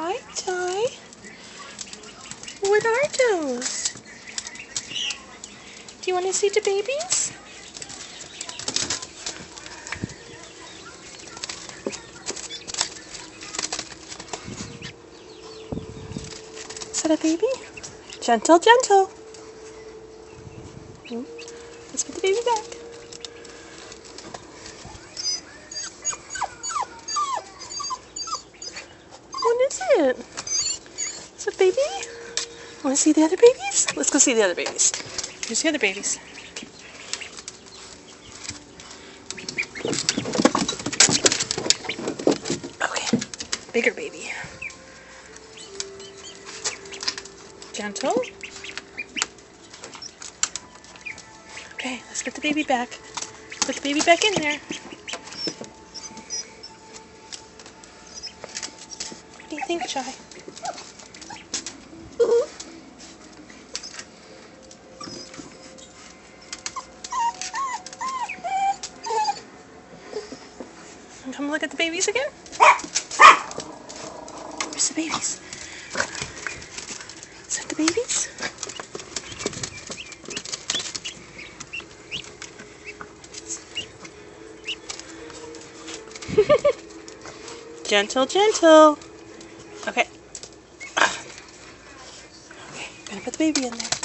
Hi, Ty. What are those? Do you want to see the babies? Is that a baby? Gentle, gentle. Let's put the baby back. What is it? Is it a baby? Want to see the other babies? Let's go see the other babies. Here's the other babies. Okay, bigger baby. Gentle. Okay, let's put the baby back. Put the baby back in there. What do you think, Chai? Ooh. Come look at the babies again. Where's the babies? Is that the babies? Gentle, gentle. Okay. Okay, gonna put the baby in there.